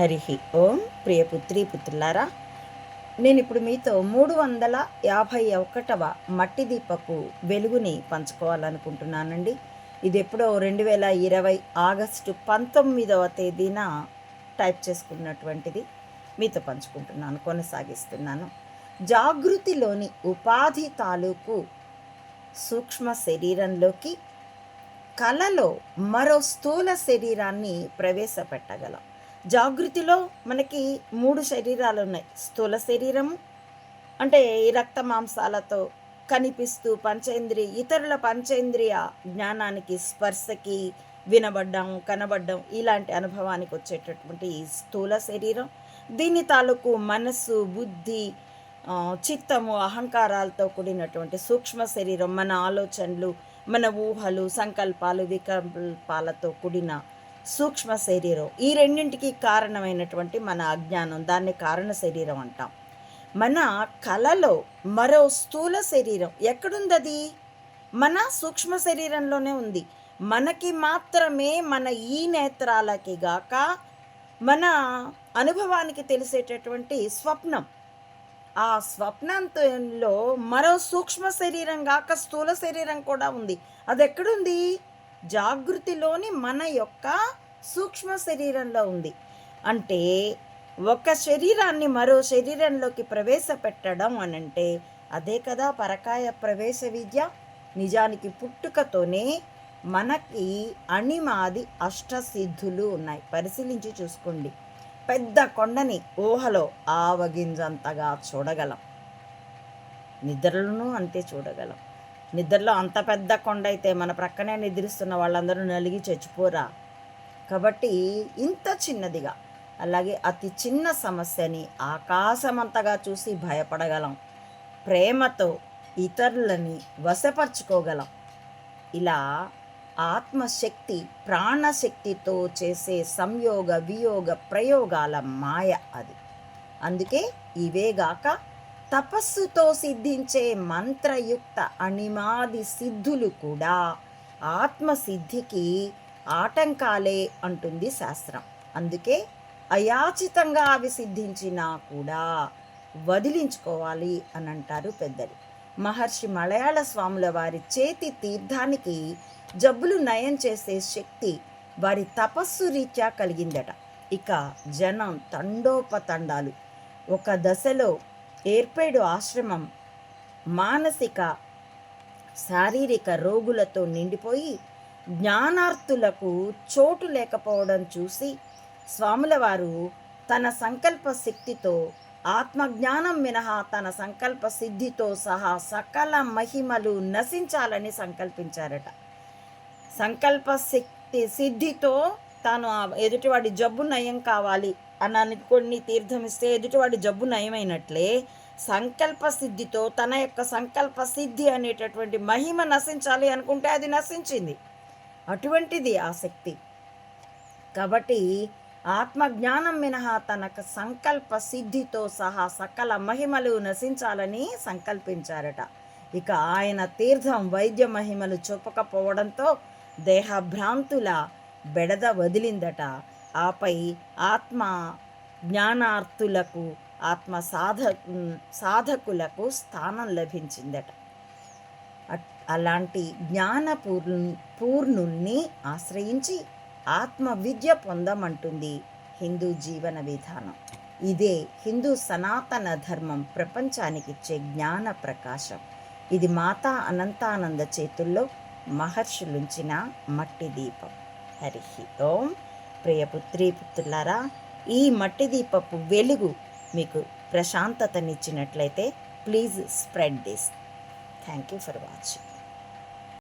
హరి ఓం. ప్రియపుత్రి పుత్రులారా, నేను ఇప్పుడు మీతో 351వ మట్టి దీపపు వెలుగుని పంచుకోవాలనుకుంటున్నానండి. ఇది ఎప్పుడో 2020 ఆగస్టు 19వ తేదీన టైప్ చేసుకున్నటువంటిది మీతో పంచుకుంటున్నాను, కొనసాగిస్తున్నాను. జాగృతిలోని ఉపాధి తాలూకు సూక్ష్మ శరీరంలోకి కలలో మరో స్థూల శరీరాన్ని ప్రవేశపెట్టగలం. జాగృతిలో మనకి 3 శరీరాలు ఉన్నాయి. స్థూల శరీరము అంటే ఈ రక్త మాంసాలతో కనిపిస్తూ ఇతరుల పంచేంద్రియ జ్ఞానానికి, స్పర్శకి, వినబడ్డం, కనబడ్డం ఇలాంటి అనుభవానికి వచ్చేటటువంటి ఈ స్థూల శరీరం. దీని తాలూకు మనస్సు, బుద్ధి, చిత్తము, అహంకారాలతో కూడినటువంటి సూక్ష్మ శరీరం, మన ఆలోచనలు, మన ఊహలు, సంకల్పాలు, వికల్పాలతో కూడిన సూక్ష్మ శరీరం. ఈ రెండింటికి కారణమైనటువంటి మన అజ్ఞానం, దాన్ని కారణ శరీరం అంటాం. మన కలలో మరో స్థూల శరీరం ఎక్కడుంది? అది మన సూక్ష్మ శరీరంలోనే ఉంది. మనకి మాత్రమే, మన ఈ నేత్రాలకి గాక మన అనుభవానికి తెలిసేటటువంటి స్వప్నం. ఆ స్వప్నంలో మరో సూక్ష్మ శరీరం గాక స్థూల శరీరం కూడా ఉంది. అది ఎక్కడుంది? జాగృతిలోని మన యొక్క సూక్ష్మ శరీరంలో ఉంది. అంటే ఒక శరీరాన్ని మరో శరీరంలోకి ప్రవేశపెట్టడం అనంటే అదే కదా పరకాయ ప్రవేశ విద్య. నిజానికి పుట్టుకతోనే మనకి అణిమాది అష్టసిద్ధులు ఉన్నాయి. పరిశీలించి చూసుకోండి. పెద్ద కొండని ఊహలో ఆవగింజంతగా చూడగలం, నిద్రలోనూ అంతే చూడగలం. నిద్రలో అంత పెద్ద కొండ అయితే మన ప్రక్కనే నిద్రిస్తున్న వాళ్ళందరూ నలిగి చచ్చిపోరా? కాబట్టి ఇంత చిన్నదిగా, అలాగే అతి చిన్న సమస్యని ఆకాశమంతగా చూసి భయపడగలం. ప్రేమతో ఇతరులని వశపరుచుకోగలం. ఇలా ఆత్మశక్తి, ప్రాణశక్తితో చేసే సంయోగ వియోగ ప్రయోగాల మాయ అది. అందుకే ఇవేగాక తపస్సుతో సిద్ధించే మంత్రయుక్త అణిమాది సిద్ధులు కూడా ఆత్మసిద్ధికి ఆటంకాలే అంటుంది శాస్త్రం. అందుకే అయాచితంగా అవి సిద్ధించినా కూడా వదిలించుకోవాలి అని అంటారు పెద్దలు. మహర్షి మలయాళ స్వాముల వారి చేతి తీర్థానికి జబ్బులు నయం చేసే శక్తి వారి తపస్సు రీత్యా కలిగిందట. ఇక జనం తండోపతండాలు. ఒక దశలో ఏర్పేడు ఆశ్రమం మానసిక శారీరక రోగులతో నిండిపోయి జ్ఞానార్థులకు చోటు లేకపోవడం చూసి స్వాముల వారు తన సంకల్ప శక్తితో, ఆత్మజ్ఞానం మినహా తన సంకల్ప సిద్ధితో సహా సకల మహిమలు నశించాలని సంకల్పించారట. సంకల్ప శక్తి సిద్ధితో తాను ఎదుటివాడి జబ్బు నయం కావాలి అని అనుకొని తీర్థం ఇస్తే ఎదుటివాడి జబ్బు నయమైనట్లే సంకల్ప సిద్ధితో తన యొక్క సంకల్ప సిద్ధి అనేటటువంటి మహిమ నశించాలి అనుకుంటే అది నశించింది. అటువంటిది ఆ శక్తి. కాబట్టి ఆత్మజ్ఞానం మినహా తనకు సంకల్ప సిద్ధితో సహా సకల మహిమలు నశించాలని సంకల్పించారట. ఇక ఆయన తీర్థం వైద్య మహిమలు చూపకపోవడంతో దేహభ్రాంతుల బెడద వదిలిందట. ఆపై ఆత్మ జ్ఞానార్థులకు, ఆత్మ సాధకులకు స్థానం లభించిందట. అలాంటి పూర్ణుల్ని ఆశ్రయించి ఆత్మ విద్య పొందమంటుంది హిందూ జీవన విధానం. ఇదే హిందూ సనాతన ధర్మం ప్రపంచానికిచ్చే జ్ఞాన ప్రకాశం. ఇది మాతా అనంతానంద చేతుల్లో మహర్షులుంచిన మట్టి దీపం. హరి ఓం. ప్రియపుత్రి పుత్రులారా, ఈ మట్టి దీపపు వెలుగు మీకు ప్రశాంతతనిచ్చినట్లయితే please spread this. Thank you for watching.